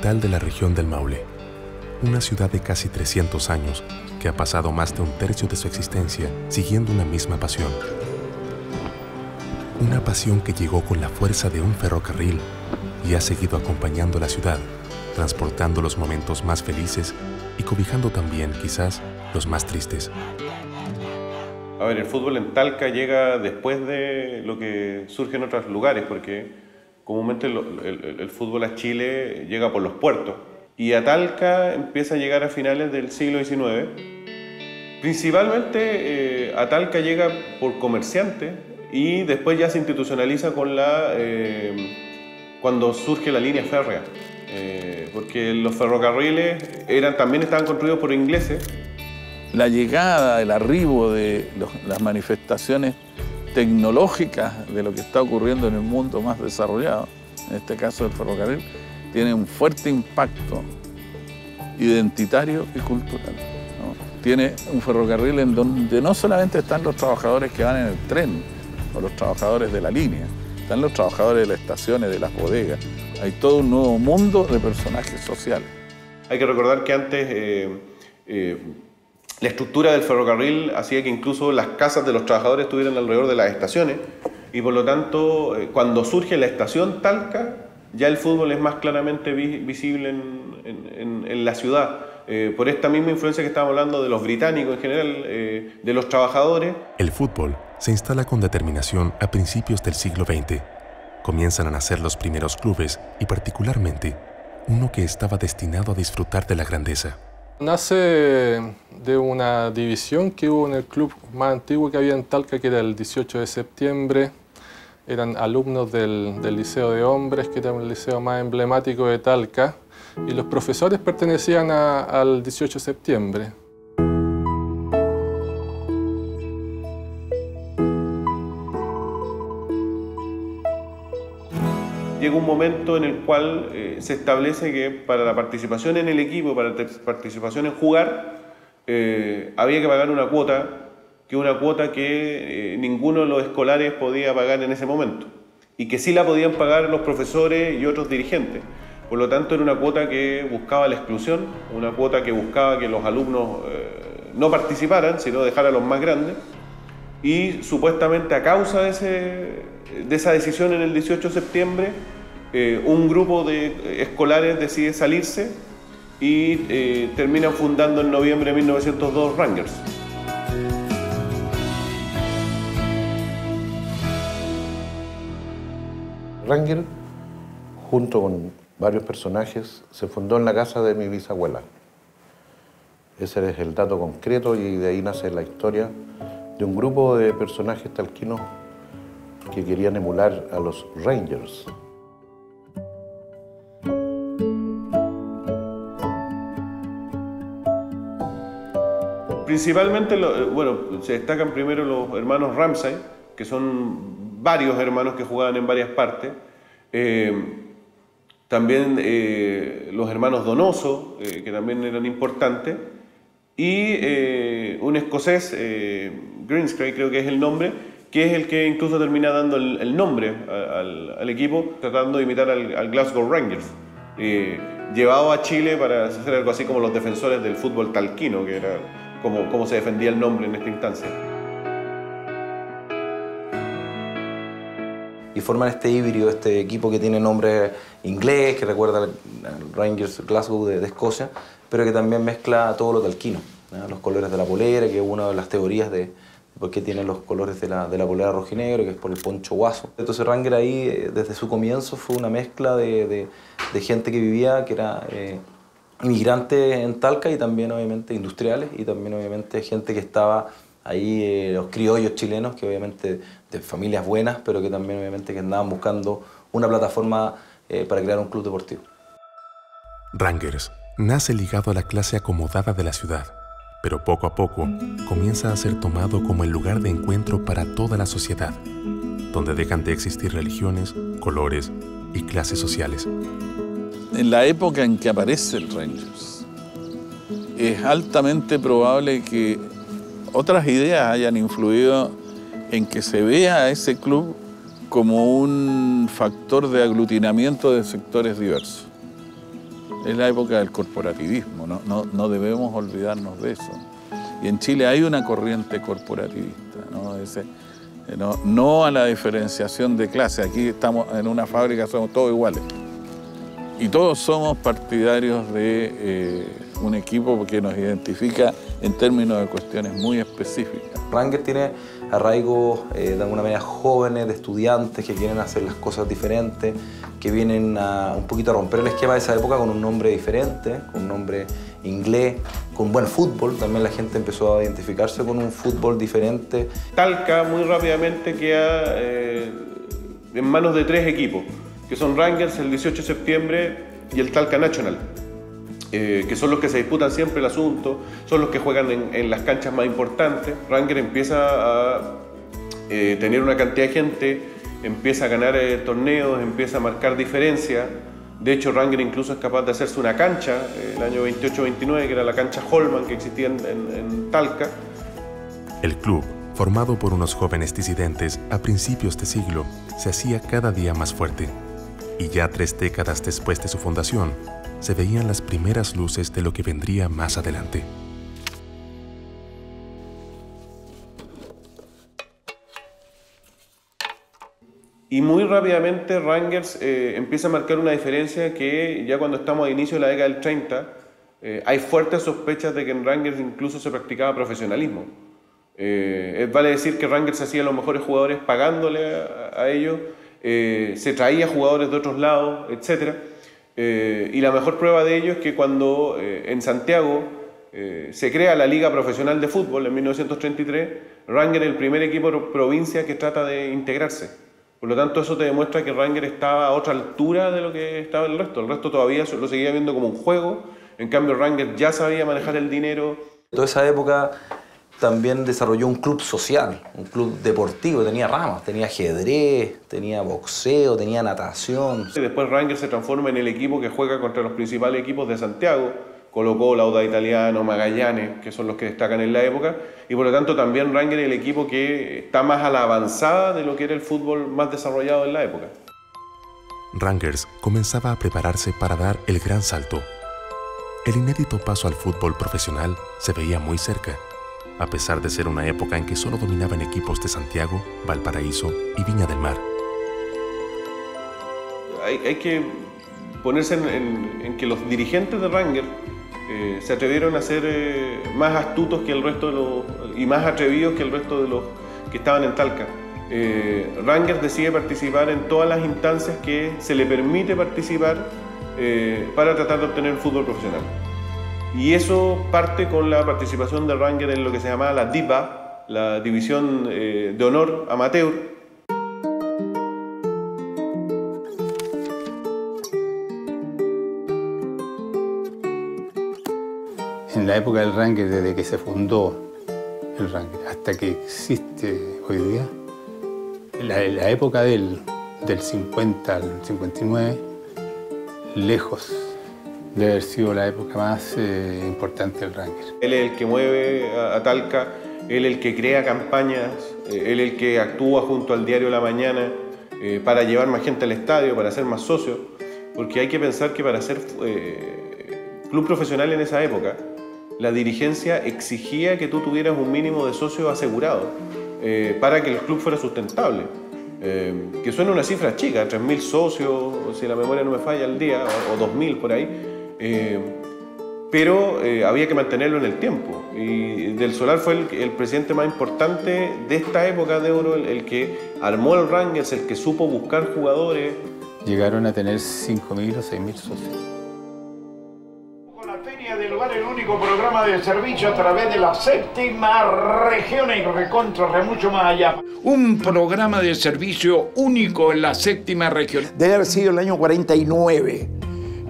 capital de la región del Maule, una ciudad de casi 300 años que ha pasado más de un tercio de su existencia siguiendo una misma pasión. Una pasión que llegó con la fuerza de un ferrocarril y ha seguido acompañando la ciudad, transportando los momentos más felices y cobijando también, quizás, los más tristes. A ver, el fútbol en Talca llega después de lo que surge en otros lugares, porque comúnmente el fútbol a Chile llega por los puertos. Y a Talca empieza a llegar a finales del siglo XIX. Principalmente a Talca llega por comerciantes y después ya se institucionaliza con cuando surge la línea férrea. Porque los ferrocarriles también estaban construidos por ingleses. La llegada, el arribo de las manifestaciones tecnológicas de lo que está ocurriendo en el mundo más desarrollado, en este caso el ferrocarril, tiene un fuerte impacto identitario y cultural, ¿no? Tiene un ferrocarril en donde no solamente están los trabajadores que van en el tren o los trabajadores de la línea, están los trabajadores de las estaciones, de las bodegas. Hay todo un nuevo mundo de personajes sociales. Hay que recordar que antes la estructura del ferrocarril hacía que incluso las casas de los trabajadores estuvieran alrededor de las estaciones y por lo tanto cuando surge la estación Talca ya el fútbol es más claramente visible en la ciudad. Por esta misma influencia que estamos hablando de los británicos en general, de los trabajadores. El fútbol se instala con determinación a principios del siglo XX. Comienzan a nacer los primeros clubes y particularmente uno que estaba destinado a disfrutar de la grandeza. Nace de una división que hubo en el club más antiguo que había en Talca, que era el 18 de septiembre. Eran alumnos del Liceo de Hombres, que era el liceo más emblemático de Talca, y los profesores pertenecían al 18 de septiembre. Llega un momento en el cual se establece que para la participación en el equipo, para la participación en jugar, había que pagar una cuota que ninguno de los escolares podía pagar en ese momento y que sí la podían pagar los profesores y otros dirigentes. Por lo tanto, era una cuota que buscaba la exclusión, una cuota que buscaba que los alumnos no participaran, sino dejar a los más grandes. Y supuestamente a causa de esa decisión en el 18 de septiembre, un grupo de escolares decide salirse y terminan fundando en noviembre de 1902 Rangers. Rangers, junto con varios personajes, se fundó en la casa de mi bisabuela. Ese es el dato concreto y de ahí nace la historia de un grupo de personajes talquinos que querían emular a los Rangers. Principalmente, se destacan primero los hermanos Ramsay, que son varios hermanos que jugaban en varias partes. También los hermanos Donoso, que también eran importantes. Y un escocés, Greenscray creo que es el nombre, que es el que incluso termina dando el nombre al equipo, tratando de imitar al Glasgow Rangers, llevado a Chile para hacer algo así como los defensores del fútbol talquino, que era como se defendía el nombre en esta instancia. Y forman este híbrido, este equipo que tiene nombre inglés, que recuerda al Rangers Glasgow de Escocia, pero que también mezcla todo lo talquino, ¿no? Los colores de la polera, que es una de las teorías de por qué tiene los colores de la polera rojinegro, que es por el poncho guaso. Entonces Ranger ahí, desde su comienzo, fue una mezcla de gente que vivía, que era inmigrantes en Talca y también obviamente industriales y también obviamente gente que estaba ahí, los criollos chilenos, que obviamente de familias buenas, pero que también obviamente que andaban buscando una plataforma para crear un club deportivo. Rangers nace ligado a la clase acomodada de la ciudad, pero poco a poco comienza a ser tomado como el lugar de encuentro para toda la sociedad, donde dejan de existir religiones, colores y clases sociales. En la época en que aparece el Rangers, es altamente probable que otras ideas hayan influido en que se vea a ese club como un factor de aglutinamiento de sectores diversos. Es la época del corporativismo, no debemos olvidarnos de eso. Y en Chile hay una corriente corporativista, no a la diferenciación de clase. Aquí estamos en una fábrica, somos todos iguales. Y todos somos partidarios de un equipo que nos identifica en términos de cuestiones muy específicas. Rangers tiene arraigos de alguna manera jóvenes, de estudiantes que quieren hacer las cosas diferentes, que vienen a un poquito a romper el esquema de esa época con un nombre diferente, con un nombre inglés, con buen fútbol. También la gente empezó a identificarse con un fútbol diferente. Talca muy rápidamente queda en manos de 3 equipos, que son Rangers, el 18 de septiembre y el Talca National, que son los que se disputan siempre el asunto, son los que juegan en las canchas más importantes. Rangers empieza a tener una cantidad de gente, empieza a ganar torneos, empieza a marcar diferencia. De hecho, Rangers incluso es capaz de hacerse una cancha, el año 28-29, que era la cancha Holman que existía en Talca. El club, formado por unos jóvenes disidentes a principios de siglo, se hacía cada día más fuerte. Y ya 3 décadas después de su fundación, se veían las primeras luces de lo que vendría más adelante. Y muy rápidamente Rangers empieza a marcar una diferencia que ya cuando estamos a inicio de la década del 30, hay fuertes sospechas de que en Rangers incluso se practicaba profesionalismo. Vale decir que Rangers hacía los mejores jugadores pagándole a ellos, se traía jugadores de otros lados, etc. Y la mejor prueba de ello es que cuando en Santiago se crea la Liga Profesional de Fútbol en 1933, Rangers es el primer equipo de provincia que trata de integrarse. Por lo tanto, eso te demuestra que Rangers estaba a otra altura de lo que estaba el resto. El resto todavía lo seguía viendo como un juego. En cambio, Rangers ya sabía manejar el dinero. Toda esa época también desarrolló un club social, un club deportivo. Tenía ramas, tenía ajedrez, tenía boxeo, tenía natación. Después Rangers se transforma en el equipo que juega contra los principales equipos de Santiago. Colo-Colo, Audax Italiano, Magallanes, que son los que destacan en la época, y por lo tanto también Rangers es el equipo que está más a la avanzada de lo que era el fútbol más desarrollado en la época. Rangers comenzaba a prepararse para dar el gran salto. El inédito paso al fútbol profesional se veía muy cerca, a pesar de ser una época en que solo dominaban equipos de Santiago, Valparaíso y Viña del Mar. Hay que ponerse en que los dirigentes de Rangers se atrevieron a ser más astutos que el resto y más atrevidos que el resto de los que estaban en Talca. Rangers decide participar en todas las instancias que se le permite participar para tratar de obtener el fútbol profesional. Y eso parte con la participación de Rangers en lo que se llamaba la DIPA, la División de Honor Amateur. En la época del Rangers, desde que se fundó el Rangers hasta que existe hoy día, la época del 50 al 59, lejos de haber sido la época más importante del Rangers. Él es el que mueve a Talca, él es el que crea campañas, él es el que actúa junto al diario La Mañana para llevar más gente al estadio, para ser más socios, porque hay que pensar que para ser club profesional en esa época, la dirigencia exigía que tú tuvieras un mínimo de socios asegurados para que el club fuera sustentable. Que suena una cifra chica, 3.000 socios, si la memoria no me falla, al día, o 2.000 por ahí, pero había que mantenerlo en el tiempo. Y Del Solar fue el presidente más importante de esta época de oro, el que armó el Rangers, el que supo buscar jugadores. Llegaron a tener 5.000 o 6.000 socios. Del Hogar, el único programa de servicio a través de la 7ª región y recontra mucho más allá. Un programa de servicio único en la 7ª región. Debe haber sido el año 49.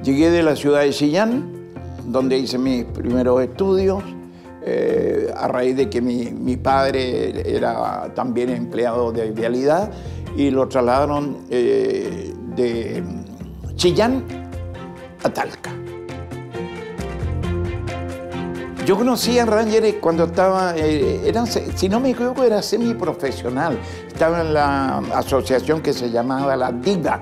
Llegué de la ciudad de Chillán, donde hice mis primeros estudios, a raíz de que mi padre era también empleado de Vialidad y lo trasladaron de Chillán a Talca. Yo conocí a Rangers cuando estaba, si no me equivoco, era semiprofesional. Estaba en la asociación que se llamaba la DIVA.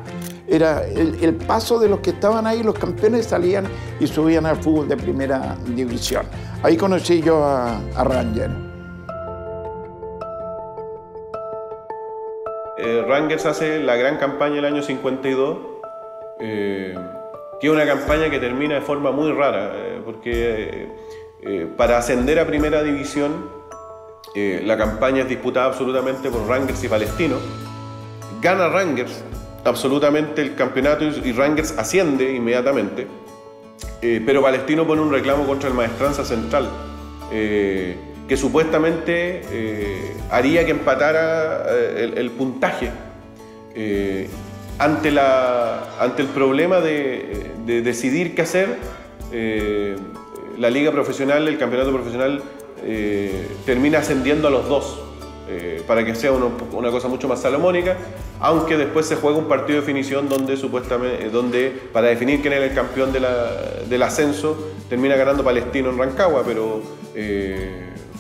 Era el paso de los que estaban ahí, los campeones salían y subían al fútbol de primera división. Ahí conocí yo a Rangers. Rangers hace la gran campaña el año 52, que es una campaña que termina de forma muy rara, porque para ascender a primera división la campaña es disputada absolutamente por Rangers y Palestino. Gana Rangers absolutamente el campeonato y Rangers asciende inmediatamente, pero Palestino pone un reclamo contra el Maestranza Central, que supuestamente haría que empatara el puntaje. Ante el problema de decidir qué hacer, la liga profesional, el campeonato profesional, termina ascendiendo a los dos, para que sea una cosa mucho más salomónica, aunque después se juega un partido de definición donde para definir quién era el campeón del ascenso termina ganando Palestino en Rancagua, pero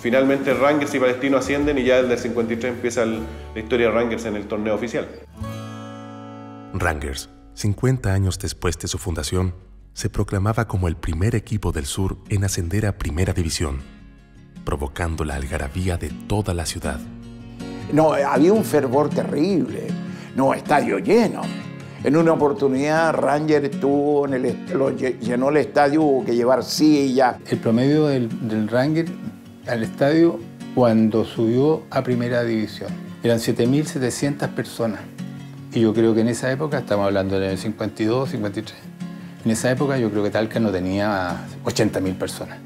finalmente Rangers y Palestino ascienden y ya desde el 53 empieza la historia de Rangers en el torneo oficial. Rangers, 50 años después de su fundación, se proclamaba como el primer equipo del sur en ascender a primera división, provocando la algarabía de toda la ciudad. No, había un fervor terrible, no, estadio lleno. En una oportunidad Rangers llenó el estadio, hubo que llevar sillas. El promedio del Rangers al estadio cuando subió a primera división eran 7.700 personas. Y yo creo que en esa época, estamos hablando del 52, 53, en esa época yo creo que Talca no tenía 80.000 personas.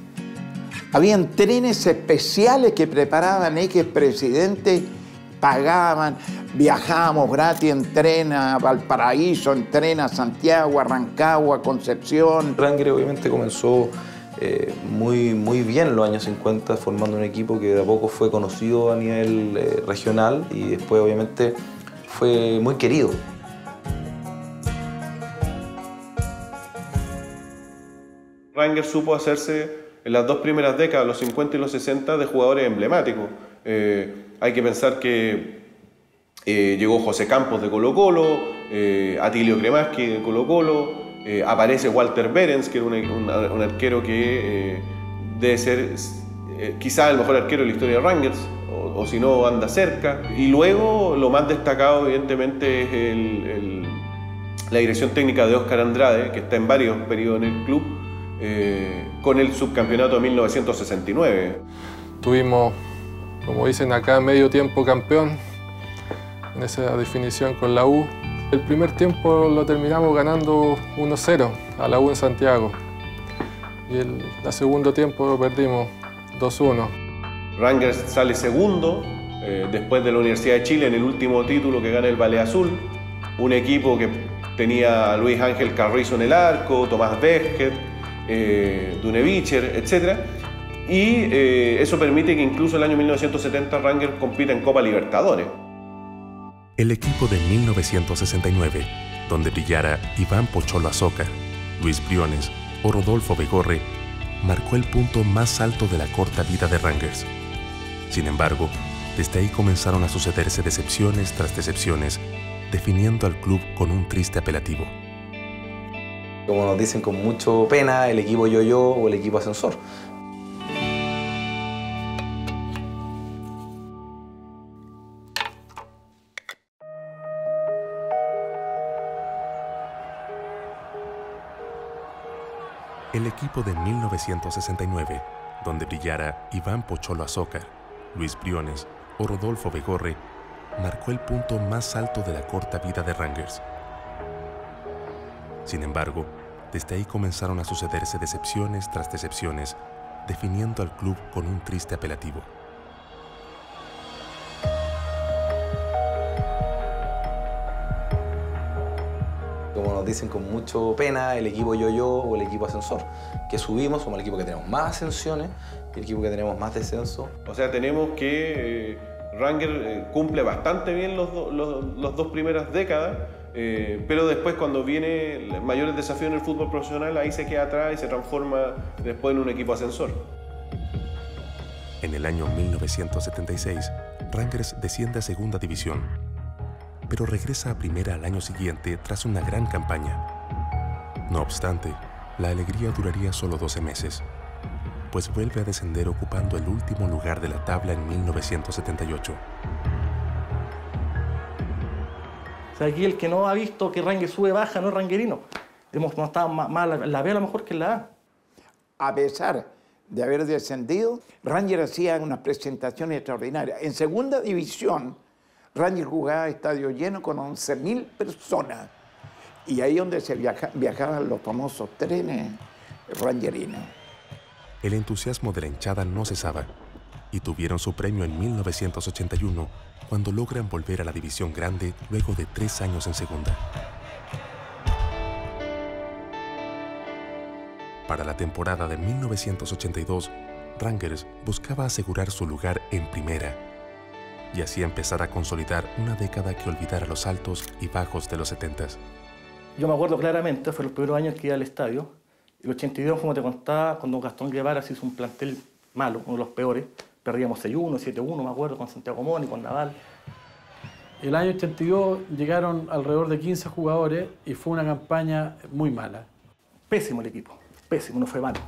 Habían trenes especiales que preparaban expresidentes, pagaban, viajábamos gratis en tren a Valparaíso, en tren a Santiago, a Rancagua, a Concepción. Rangers obviamente comenzó muy bien en los años 50, formando un equipo que de a poco fue conocido a nivel regional y después obviamente fue muy querido. Rangers supo hacerse en las dos primeras décadas, los 50 y los 60, de jugadores emblemáticos. Hay que pensar que llegó José Campos de Colo-Colo, Atilio Kremaski de Colo-Colo, aparece Walter Behrens, que era un arquero que debe ser quizá el mejor arquero de la historia de Rangers, o si no anda cerca. Y luego lo más destacado evidentemente es la dirección técnica de Óscar Andrade, que está en varios periodos en el club, con el subcampeonato de 1969. Tuvimos, como dicen acá, medio tiempo campeón en esa definición con la U. El primer tiempo lo terminamos ganando 1-0 a la U en Santiago y el segundo tiempo lo perdimos 2-1. Rangers sale segundo después de la Universidad de Chile en el último título que gana el Ballet Azul, un equipo que tenía a Luis Ángel Carrizo en el arco, Tomás Vesquet, Dunevicher, etc. Y eso permite que incluso el año 1970 Rangers compita en Copa Libertadores. El equipo de 1969, donde brillara Iván Pocholo Azócar, Luis Briones o Rodolfo Begorre, marcó el punto más alto de la corta vida de Rangers. Sin embargo, desde ahí comenzaron a sucederse decepciones tras decepciones, definiendo al club con un triste apelativo. Como nos dicen con mucho pena, el equipo yo-yo o el equipo ascensor. El equipo de 1969, donde brillara Iván Pocholo Azócar, Luis Briones o Rodolfo Begorre, marcó el punto más alto de la corta vida de Rangers. Sin embargo, desde ahí comenzaron a sucederse decepciones tras decepciones, definiendo al club con un triste apelativo. Como nos dicen con mucho pena, el equipo yo-yo o el equipo ascensor. Que subimos, somos el equipo que tenemos más ascensiones y el equipo que tenemos más descenso. O sea, tenemos que Rangers cumple bastante bien los dos primeras décadas, pero después cuando viene mayores desafíos en el fútbol profesional, ahí se queda atrás y se transforma después en un equipo ascensor. En el año 1976, Rangers desciende a segunda división, pero regresa a primera al año siguiente tras una gran campaña. No obstante, la alegría duraría solo 12 meses, pues vuelve a descender ocupando el último lugar de la tabla en 1978. O sea, aquí el que no ha visto que Rangers sube baja no es ranguerino. Hemos estado más la B a lo mejor que la A. A pesar de haber descendido, Rangers hacía unas presentaciones extraordinarias. En segunda división, Rangers jugaba a estadio lleno con 11.000 personas. Y ahí donde se viajaban los famosos trenes rangerinos. El entusiasmo de la hinchada no cesaba y tuvieron su premio en 1981 cuando logran volver a la división grande luego de 3 años en segunda. Para la temporada de 1982, Rangers buscaba asegurar su lugar en primera y así empezar a consolidar una década que olvidara los altos y bajos de los 70s. Yo me acuerdo claramente, fue los primeros años que iba al estadio. El 82, como te contaba, cuando Gastón Guevara se hizo un plantel malo, uno de los peores. Perdíamos 6-1, 7-1, me acuerdo, con Santiago Moni, con Naval. El año 82 llegaron alrededor de 15 jugadores y fue una campaña muy mala. Pésimo el equipo, pésimo, no fue malo.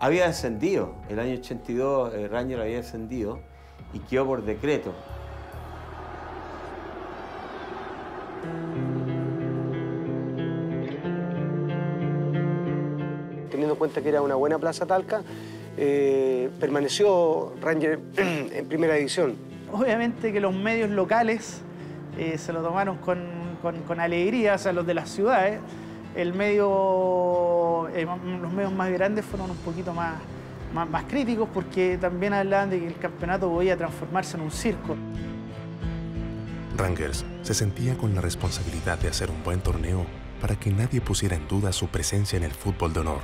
Había descendido, el año 82 Rangers había descendido y quedó por decreto. Teniendo en cuenta que era una buena plaza Talca, permaneció Rangers en primera división. Obviamente que los medios locales se lo tomaron con alegría, o sea, los de las ciudades. Los medios más grandes fueron un poquito más críticos porque también hablaban de que el campeonato podía transformarse en un circo. Rangers se sentía con la responsabilidad de hacer un buen torneo para que nadie pusiera en duda su presencia en el fútbol de honor.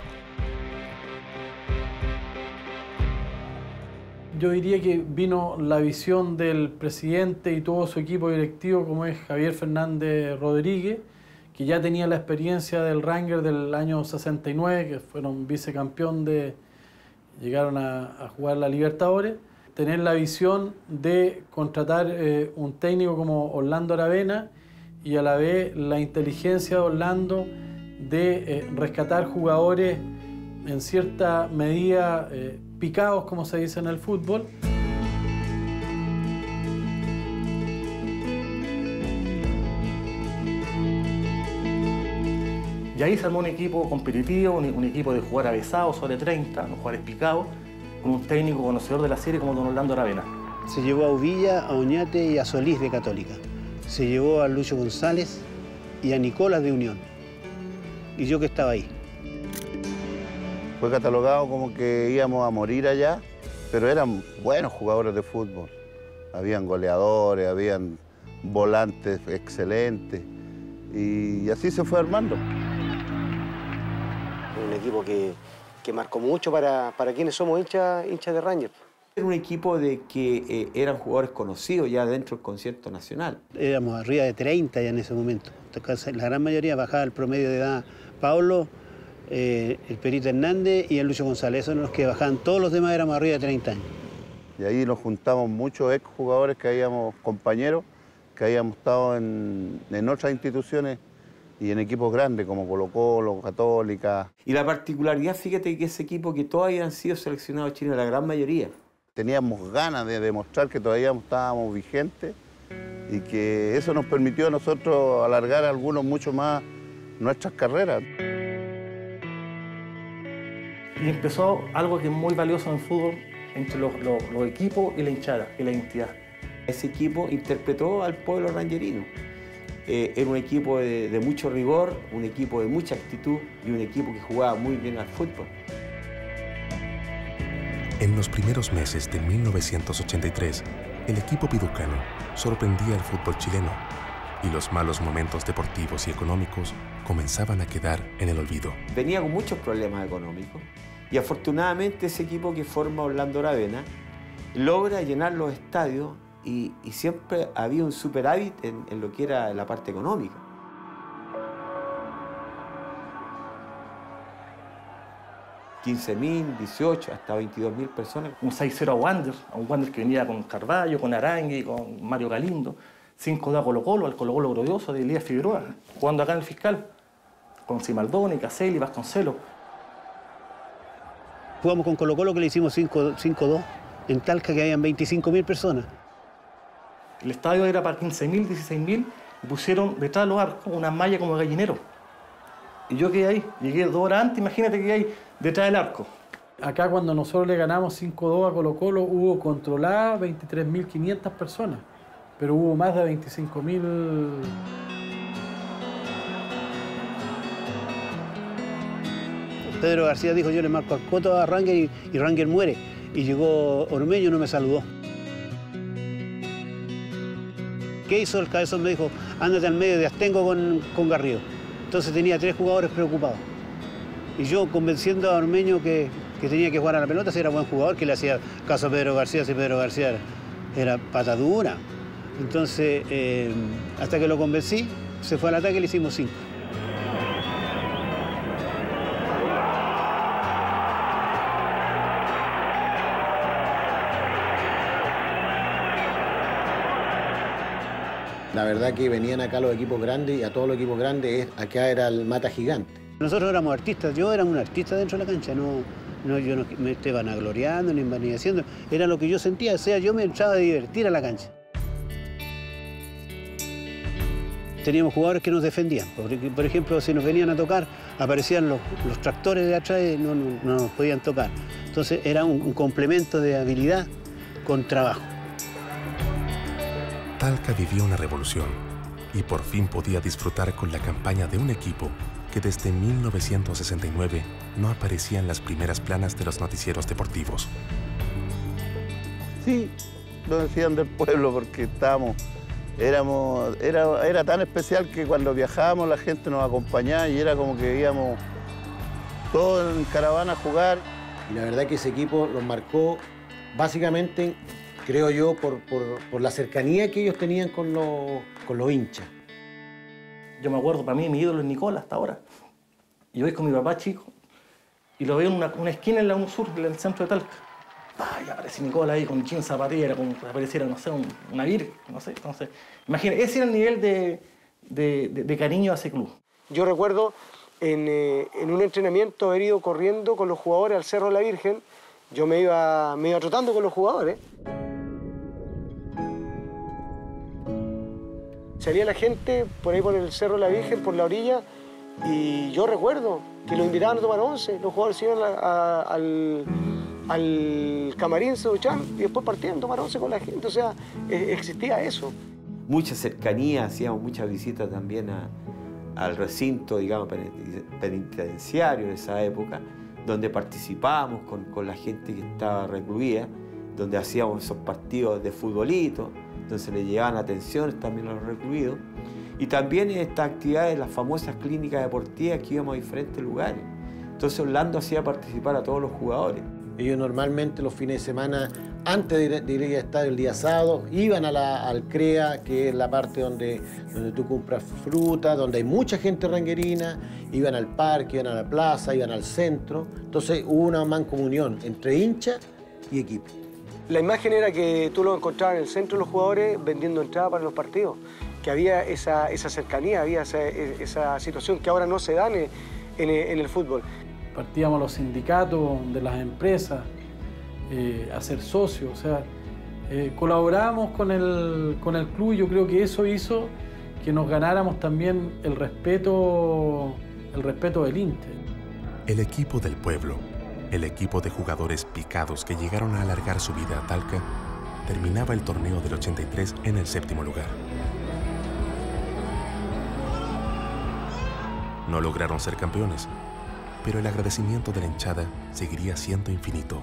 Yo diría que vino la visión del presidente y todo su equipo directivo, como es Javier Fernández Rodríguez, que ya tenía la experiencia del Rangers del año 69, que fueron vicecampeón llegaron a jugar la Libertadores. Tener la visión de contratar un técnico como Orlando Aravena y a la vez la inteligencia de Orlando de rescatar jugadores en cierta medida picados, como se dice en el fútbol. Y ahí se armó un equipo competitivo, un equipo de jugar avesados sobre 30, no jugadores picados, con un técnico conocedor de la serie como don Orlando Aravena. Se llevó a Uvilla, a Oñate y a Solís de Católica. Se llevó a Lucho González y a Nicolás de Unión. Y yo que estaba ahí. Fue catalogado como que íbamos a morir allá, pero eran buenos jugadores de fútbol. Habían goleadores, habían volantes excelentes y así se fue armando. Un equipo que marcó mucho para quienes somos hinchas de Rangers. Era un equipo de que eran jugadores conocidos ya dentro del concierto nacional. Éramos arriba de 30 ya en ese momento. La gran mayoría bajaba el promedio de edad. Pablo, el Perito Hernández y el Lucho González, esos eran los que bajaban. Todos los demás éramos arriba de 30 años. Y ahí nos juntamos muchos exjugadores que habíamos, compañeros, que habíamos estado en otras instituciones y en equipos grandes como Colo-Colo, Católica. Y la particularidad, fíjate que ese equipo que todos habían sido seleccionados chilenos, la gran mayoría. Teníamos ganas de demostrar que todavía estábamos vigentes y que eso nos permitió a nosotros alargar algunos mucho más nuestras carreras. Y empezó algo que es muy valioso en el fútbol entre los equipos y la hinchada, que es la identidad. Ese equipo interpretó al pueblo rangerino. Era un equipo de mucho rigor, un equipo de mucha actitud y un equipo que jugaba muy bien al fútbol. En los primeros meses de 1983, el equipo piducano sorprendía al fútbol chileno y los malos momentos deportivos y económicos comenzaban a quedar en el olvido. Venía con muchos problemas económicos y afortunadamente ese equipo que forma Orlando Aravena logra llenar los estadios y siempre había un superávit en lo que era la parte económica. $15.000, 18, hasta 22.000 personas. Un 6-0 a un Wander que venía con Carvalho, con Arangui, con Mario Galindo. 5-2 a Colo-Colo, al Colo-Colo glorioso de Elías Figueroa, jugando acá en el Fiscal, con Cimaldoni, Caselli, Vasconcelos. Jugamos con Colo-Colo que le hicimos 5-2 en Talca, que habían 25.000 personas. El estadio era para 15.000, 16.000, y pusieron detrás de los arcos una malla como gallinero. Y yo quedé ahí, llegué 2 horas antes, imagínate que hay detrás del arco. Acá cuando nosotros le ganamos 5-2 a Colo-Colo hubo controladas 23.500 personas, pero hubo más de 25.000. Pedro García dijo, yo le marco al coto a Ranger y Ranger muere. Y llegó Ormeño y no me saludó. ¿Qué hizo el cabezón? Me dijo, ándate al medio de Astengo con Garrido. Entonces tenía 3 jugadores preocupados. Y yo convenciendo a Ormeño que tenía que jugar a la pelota, si era buen jugador, que le hacía caso a Pedro García, si Pedro García era patadura. Entonces, hasta que lo convencí, se fue al ataque y le hicimos 5. La verdad que venían acá los equipos grandes y a todos los equipos grandes acá era el mata gigante. Nosotros éramos artistas, yo era un artista dentro de la cancha, yo no me esté vanagloriando ni envaneciendo, era lo que yo sentía, o sea, yo me entraba a divertir a la cancha. Teníamos jugadores que nos defendían, por ejemplo, si nos venían a tocar, aparecían los tractores de atrás y no nos podían tocar. Entonces era un complemento de habilidad con trabajo. Talca vivió una revolución y por fin podía disfrutar con la campaña de un equipo que desde 1969 no aparecía en las primeras planas de los noticieros deportivos. Sí, lo decían del pueblo porque era tan especial que cuando viajábamos la gente nos acompañaba y era como que íbamos todos en caravana a jugar. Y la verdad que ese equipo los marcó básicamente, creo yo, por la cercanía que ellos tenían con los hinchas. Yo me acuerdo, para mí mi ídolo es Nicola hasta ahora. Yo voy con mi papá chico y lo veo en una esquina en la UNSUR, en el centro de Talca. Y aparece Nicola ahí con jeans, zapatilla, como si apareciera, no sé, una virgen, no sé. Entonces, imagínate, ese era el nivel de cariño a ese club. Yo recuerdo en un entrenamiento haber ido corriendo con los jugadores al Cerro de la Virgen. Yo me iba trotando con los jugadores. Salía la gente por ahí por el Cerro de la Virgen, por la orilla, y yo recuerdo que los invitaban a tomar once. Los jugadores se iban al camarín, se duchaban y después partían a tomar once con la gente. O sea, existía eso. Mucha cercanía, hacíamos muchas visitas también al recinto, digamos, penitenciario de esa época, donde participábamos con la gente que estaba recluida, donde hacíamos esos partidos de futbolito, donde se le llevaban atenciones también a los recluidos. Y también en estas actividades, las famosas clínicas deportivas que íbamos a diferentes lugares. Entonces Orlando hacía participar a todos los jugadores. Ellos normalmente los fines de semana, antes de ir al estadio el día sábado, iban al CREA, que es la parte donde tú compras fruta, donde hay mucha gente ranguerina, iban al parque, iban a la plaza, iban al centro. Entonces hubo una mancomunión entre hinchas y equipo. La imagen era que tú lo encontrabas en el centro de los jugadores vendiendo entradas para los partidos, que había esa cercanía, había esa situación que ahora no se da en el fútbol. Partíamos los sindicatos de las empresas a ser socios, o sea, colaborábamos con el club y yo creo que eso hizo que nos ganáramos también el respeto del Inter. El equipo del pueblo, el equipo de jugadores picados que llegaron a alargar su vida a Talca, terminaba el torneo del 83 en el 7º lugar. No lograron ser campeones, pero el agradecimiento de la hinchada seguiría siendo infinito.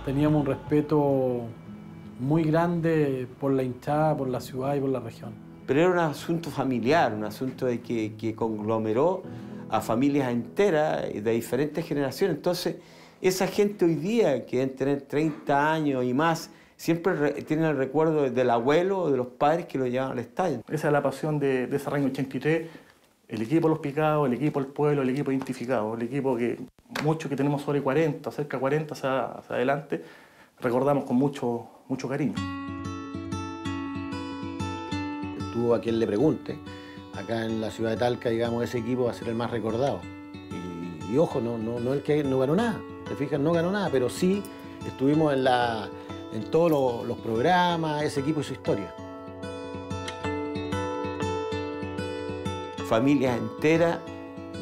Teníamos un respeto muy grande por la hinchada, por la ciudad y por la región. Pero era un asunto familiar, un asunto de que conglomeró a familias enteras de diferentes generaciones. Entonces, esa gente hoy día, que deben tener 30 años y más, siempre tienen el recuerdo del abuelo o de los padres que lo llevaban al estadio. Esa es la pasión de ese año 83, El equipo de Los Picados, el equipo del pueblo, el equipo identificado, el equipo que muchos que tenemos sobre 40, cerca de 40 hacia adelante, recordamos con mucho cariño. Tú a quien le pregunte, acá en la ciudad de Talca, digamos, ese equipo va a ser el más recordado. Y ojo, no el que no ganó nada, te fijas, no ganó nada, pero sí estuvimos en todos los programas, ese equipo y su historia. Familias enteras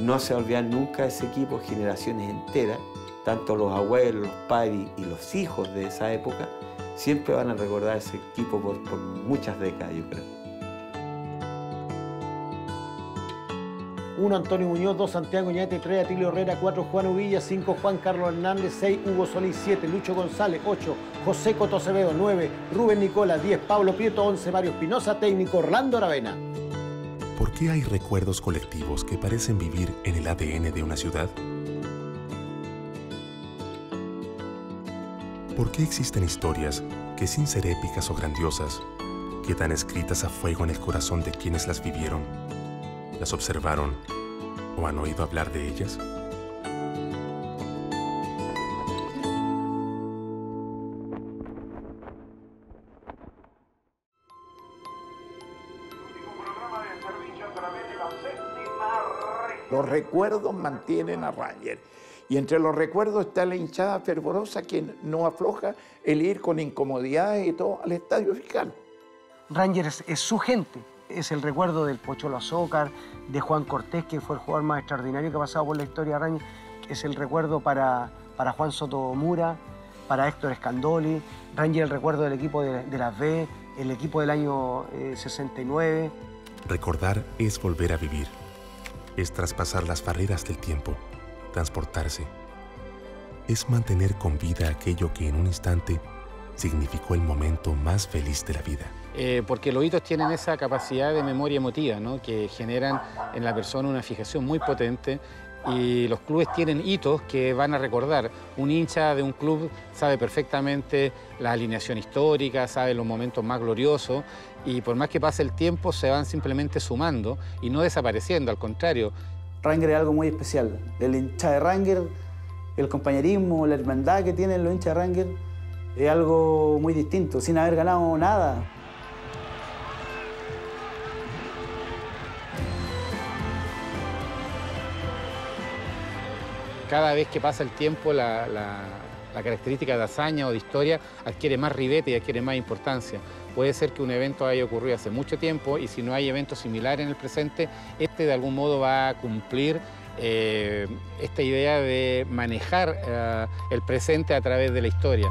no se olvidan nunca de ese equipo, generaciones enteras, tanto los abuelos, los padres y los hijos de esa época, siempre van a recordar ese equipo por muchas décadas, yo creo. 1, Antonio Muñoz. 2, Santiago Ñate. 3, Atilio Herrera. 4, Juan Uvilla. 5, Juan Carlos Hernández. 6, Hugo Solís. 7, Lucho González. 8, José Coto Acevedo. 9, Rubén Nicola. 10, Pablo Prieto. 11, Mario Espinosa. Técnico, Orlando Aravena. ¿Por qué hay recuerdos colectivos que parecen vivir en el ADN de una ciudad? ¿Por qué existen historias que, sin ser épicas o grandiosas, quedan escritas a fuego en el corazón de quienes las vivieron, las observaron o han oído hablar de ellas? Los recuerdos mantienen a Rangers. Y entre los recuerdos está la hinchada fervorosa que no afloja el ir con incomodidades y todo al estadio fiscal. Rangers es su gente. Es el recuerdo del Pocholo Azócar, de Juan Cortés, que fue el jugador más extraordinario que ha pasado por la historia de Rangers. Es el recuerdo para Juan Sotomura, para Héctor Escandoli. Rangers el recuerdo del equipo de las B, el equipo del año 69. Recordar es volver a vivir. Es traspasar las barreras del tiempo, transportarse. Es mantener con vida aquello que en un instante significó el momento más feliz de la vida. Porque los hitos tienen esa capacidad de memoria emotiva, ¿no? Que generan en la persona una fijación muy potente, y los clubes tienen hitos que van a recordar. Un hincha de un club sabe perfectamente la alineación histórica, sabe los momentos más gloriosos, y por más que pase el tiempo se van simplemente sumando y no desapareciendo, al contrario. Rangers es algo muy especial. El hincha de Rangers, el compañerismo, la hermandad que tienen los hinchas de Rangers es algo muy distinto, sin haber ganado nada. Cada vez que pasa el tiempo, la característica de hazaña o de historia adquiere más ribete y adquiere más importancia. Puede ser que un evento haya ocurrido hace mucho tiempo, y si no hay eventos similares en el presente, este de algún modo va a cumplir esta idea de manejar el presente a través de la historia.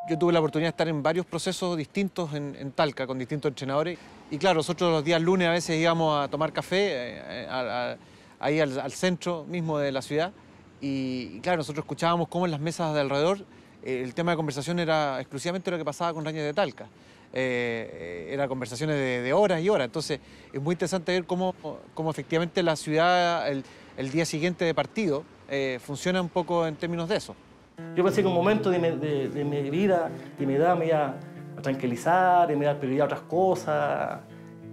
Yo tuve la oportunidad de estar en varios procesos distintos en Talca, con distintos entrenadores. Y claro, nosotros los días lunes a veces íbamos a tomar café ahí al centro mismo de la ciudad. Y claro, nosotros escuchábamos cómo en las mesas de alrededor el tema de conversación era exclusivamente lo que pasaba con Rangers de Talca. Eran conversaciones de horas y horas. Entonces es muy interesante ver cómo efectivamente la ciudad el día siguiente de partido funciona un poco en términos de eso. Yo pensé que un momento de mi vida, de mi edad, me iba a tranquilizar y me iba a dar prioridad a otras cosas,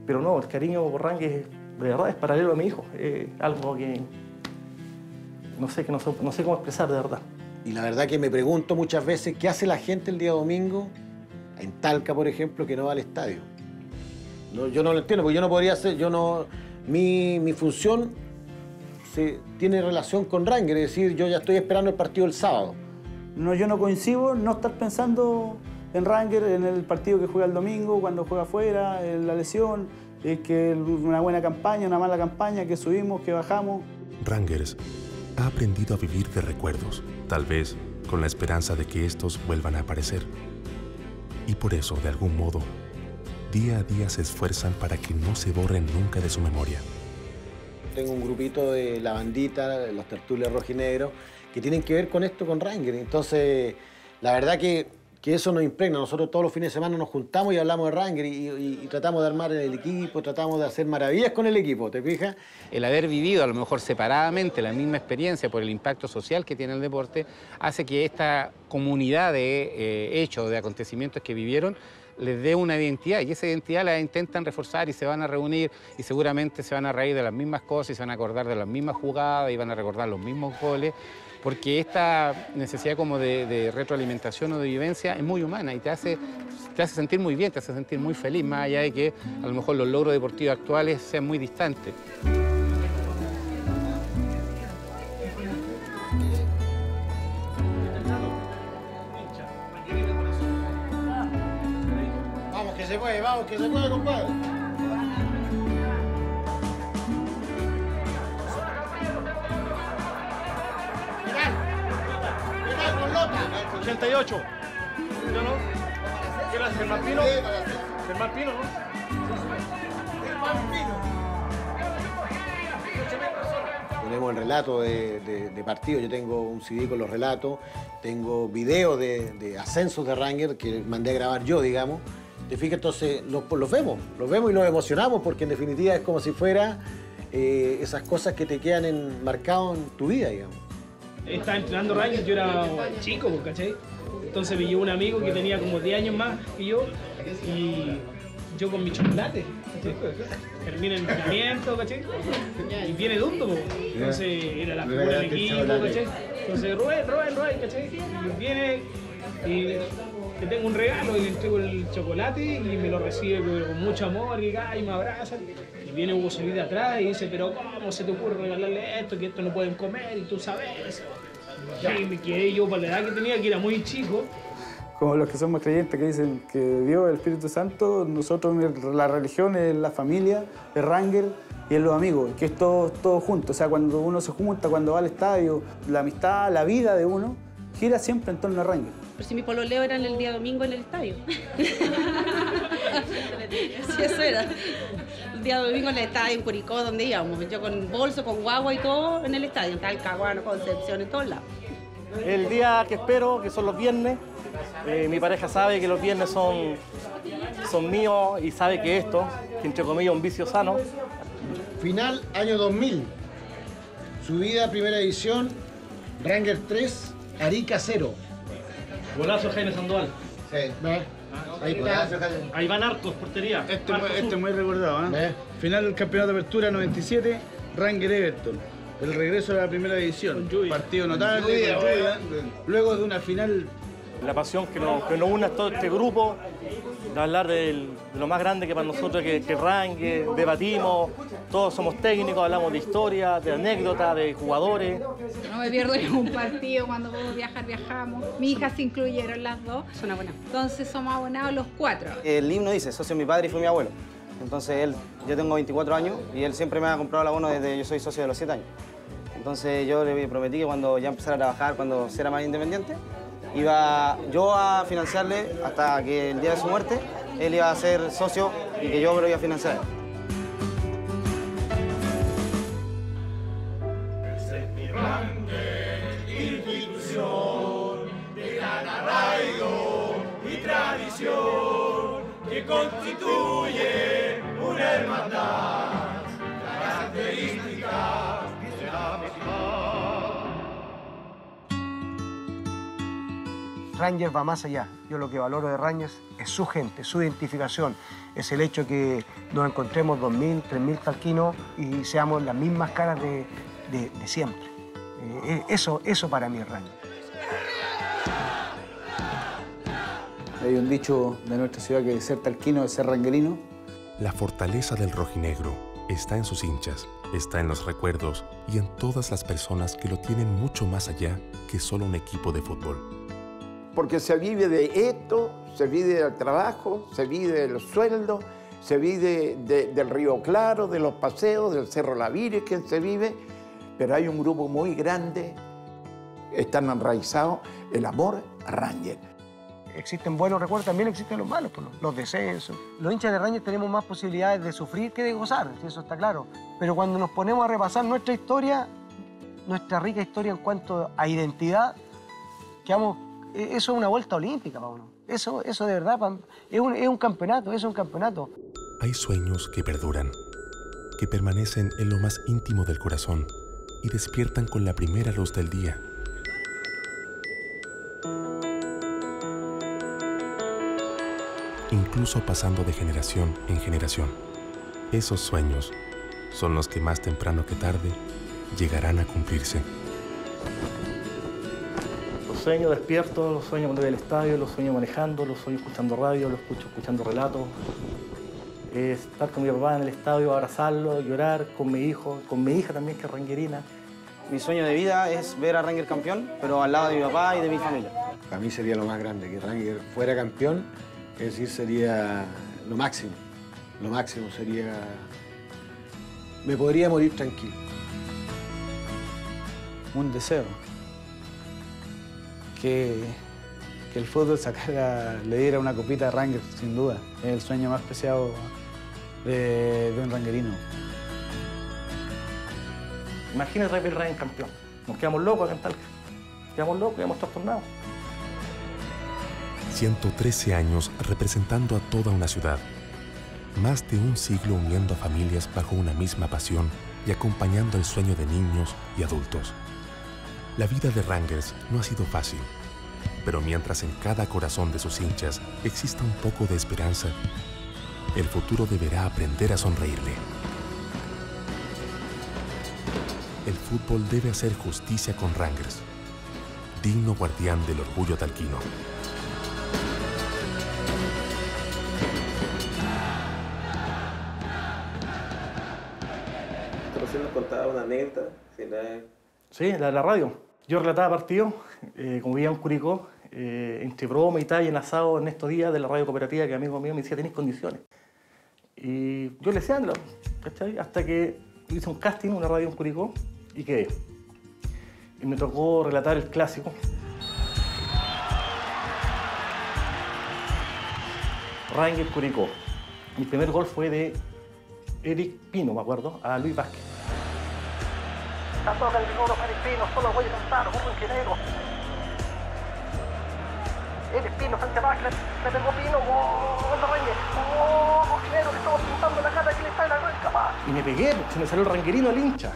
pero no, el cariño por Rangers de verdad es paralelo a mi hijo, es algo que no sé cómo expresar de verdad. Y la verdad que me pregunto muchas veces qué hace la gente el día domingo, en Talca por ejemplo, que no va al estadio. No, yo no lo entiendo, porque yo no podría hacer, mi función tiene relación con Rangers, es decir, yo ya estoy esperando el partido el sábado. No, yo no coincido no estar pensando en Rangers, en el partido que juega el domingo, cuando juega afuera, en la lesión, que una buena campaña, una mala campaña, que subimos, que bajamos. Rangers ha aprendido a vivir de recuerdos, tal vez con la esperanza de que estos vuelvan a aparecer. Y por eso, de algún modo, día a día se esfuerzan para que no se borren nunca de su memoria. Tengo un grupito de la bandita, los tertulios rojinegros, que tienen que ver con esto, con Rangers. Entonces, la verdad que eso nos impregna. Nosotros todos los fines de semana nos juntamos y hablamos de Rangers y tratamos de armar el equipo, tratamos de hacer maravillas con el equipo, ¿te fijas? El haber vivido a lo mejor separadamente la misma experiencia por el impacto social que tiene el deporte hace que esta comunidad de hechos, de acontecimientos que vivieron, les dé una identidad, y esa identidad la intentan reforzar y se van a reunir y seguramente se van a reír de las mismas cosas y se van a acordar de las mismas jugadas y van a recordar los mismos goles, porque esta necesidad como de retroalimentación o de vivencia es muy humana y te hace sentir muy bien, te hace sentir muy feliz, más allá de que a lo mejor los logros deportivos actuales sean muy distantes. Vamos, que se puede, compadre. Mirá, con Lota. 88. ¿Yo no? ¿Qué haces? ¿Germán Pino? Germán Pino, ¿no? Germán Pino. Tenemos el relato de partido. Yo tengo un CD con los relatos, tengo videos de ascensos de Rangers que mandé a grabar yo, digamos. ¿Te fijas? Entonces los vemos y nos emocionamos porque en definitiva es como si fuera esas cosas que te quedan marcadas en tu vida, digamos. Estaba entrenando Rangers, yo era chico, ¿cachai? Entonces me llevó un amigo que tenía como 10 años más que yo y yo con mi chocolate, ¿cachai? Termina el entrenamiento, ¿cachai? Y viene Dundo, entonces era la figura del equipo, ¿cachai? Entonces Rubén, ¿cachai? Y viene y te tengo un regalo y le entrego el chocolate y me lo recibe con mucho amor y me abraza. Y viene Hugo Solís de atrás y dice, pero ¿cómo se te ocurre regalarle esto? Que esto no pueden comer y tú sabes. Y me quedé yo para la edad que tenía, que era muy chico. Como los que somos creyentes que dicen que Dios, el Espíritu Santo, nosotros, la religión es la familia, es Rangers y es los amigos, que es todo junto. O sea, cuando uno se junta, cuando va al estadio, la amistad, la vida de uno, gira siempre en torno a Rangers. Pero si mi pololeo era el día domingo en el estadio. Sí, eso era. El día domingo en el estadio, en Curicó, donde íbamos. Yo con bolso, con guagua y todo en el estadio. En Talcahuano, Concepción, en todos lados. El día que espero, que son los viernes, mi pareja sabe que los viernes son míos y sabe que esto, que entre comillas un vicio sano. Final año 2000. Subida a primera edición, Rangers 3, Arica 0. Golazo Jaime Sandoval. Sí. Ahí está. Ahí van Arcos, portería. Este es muy recordado, ¿eh? Final del campeonato de apertura 97, Rangers Everton. El regreso de la primera división. Partido notable. Luego de una final. La pasión que nos une a todo este grupo, de hablar de lo más grande que para nosotros que Rangers, debatimos, todos somos técnicos, hablamos de historia, de anécdotas, de jugadores. No me pierdo ningún partido, cuando puedo viajar, viajamos. Mi hija se incluyeron las dos. Son abonados. Entonces somos abonados los 4. El himno dice, socio de mi padre y fue mi abuelo. Entonces yo tengo 24 años y él siempre me ha comprado el abono desde yo soy socio de los 7 años. Entonces yo le prometí que cuando ya empezara a trabajar, cuando sea más independiente, iba yo a financiarle hasta que el día de su muerte, él iba a ser socio y que yo me lo iba a financiar. Esa es mi grande institución de gran arraigo y tradición que constituye una hermandad característica de la ciudad. Rangers va más allá. Yo lo que valoro de Rangers es su gente, su identificación. Es el hecho que nos encontremos 2.000, 3.000 talquinos y seamos las mismas caras de siempre. Eso para mí es Rangers. Hay un dicho de nuestra ciudad que ser talquino es ser ranguerino. La fortaleza del rojinegro está en sus hinchas, está en los recuerdos y en todas las personas que lo tienen mucho más allá que solo un equipo de fútbol. Porque se vive de esto, se vive del trabajo, se vive de los sueldos, se vive del Río Claro, de los paseos, del Cerro La Virgen, se vive, pero hay un grupo muy grande, están enraizados el amor a Rangers. Existen buenos recuerdos, también existen los malos, los descensos. Los hinchas de Rangers tenemos más posibilidades de sufrir que de gozar, eso está claro. Pero cuando nos ponemos a repasar nuestra historia, nuestra rica historia en cuanto a identidad, quedamos... Eso es una vuelta olímpica para uno. Eso de verdad es un campeonato, es un campeonato. Hay sueños que perduran, que permanecen en lo más íntimo del corazón y despiertan con la primera luz del día. incluso pasando de generación en generación. Esos sueños son los que más temprano que tarde llegarán a cumplirse. Los sueños despiertos, los sueños cuando voy al estadio, los sueños manejando, los sueños escuchando radio, los escuchando relatos. Estar con mi papá en el estadio, abrazarlo, llorar con mi hijo, con mi hija también, que es ranguerina. Mi sueño de vida es ver a Ranger campeón, pero al lado de mi papá y de mi familia. Para mí sería lo más grande, que Ranger fuera campeón, es decir, sería lo máximo. Lo máximo sería... Me podría morir tranquilo. Un deseo. Que el fútbol le diera una copita a Ranger, sin duda. Es el sueño más preciado de un ranguerino. Imagínate ver Ranger campeón. Nos quedamos locos acá en Talca. Quedamos locos, quedamos trastornados. 113 años representando a toda una ciudad. Más de un siglo uniendo a familias bajo una misma pasión y acompañando el sueño de niños y adultos. La vida de Rangers no ha sido fácil, pero mientras en cada corazón de sus hinchas exista un poco de esperanza, el futuro deberá aprender a sonreírle. El fútbol debe hacer justicia con Rangers, digno guardián del orgullo talquino. Recién nos contaba una anécdota. Sí, la radio. Yo relataba partidos, como vivía en Curicó, entre broma y tal, y en asado en estos días de la radio cooperativa, que amigo mío me decía, tenéis condiciones. Y yo le decía, ¿cachai? Hasta que hice un casting en una radio en Curicó y quedé. Y me tocó relatar el clásico. Rangers Curicó. Mi primer gol fue de Eric Pino, me acuerdo, a Luis Vázquez. La toca el oro Pino, solo voy a cantar, un ranguerero. Eric Pino frente a Vázquez, le pegó Pino, ¡gol de Rangers! ¡Oh, ranguerero, que estamos pintando la cara que le está en la red capaz! Y me pegué, se me salió el ranguerino al hincha.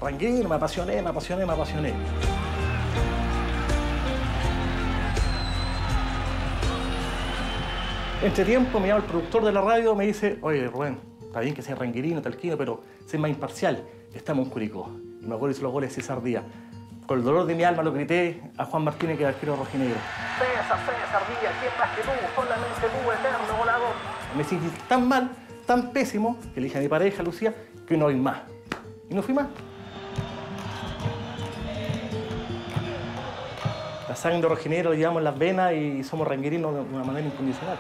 Ranguerino, me apasioné. Entre tiempo me llama el productor de la radio, me dice, oye Rubén, está bien que sea ranguerino, talquino, pero sé más imparcial, estamos en Curicó. Y me acuerdo hice los goles de César Díaz. Con el dolor de mi alma lo grité a Juan Martínez, que es arquero rojinegro. César Díaz, ¿quién más que tú? Solamente tú, eterno volador. Me sentí tan mal, tan pésimo, que le dije a mi pareja, Lucía, que no voy más. Y no fui más. La sangre rojinegro la llevamos en las venas y somos ranguerinos de una manera incondicional.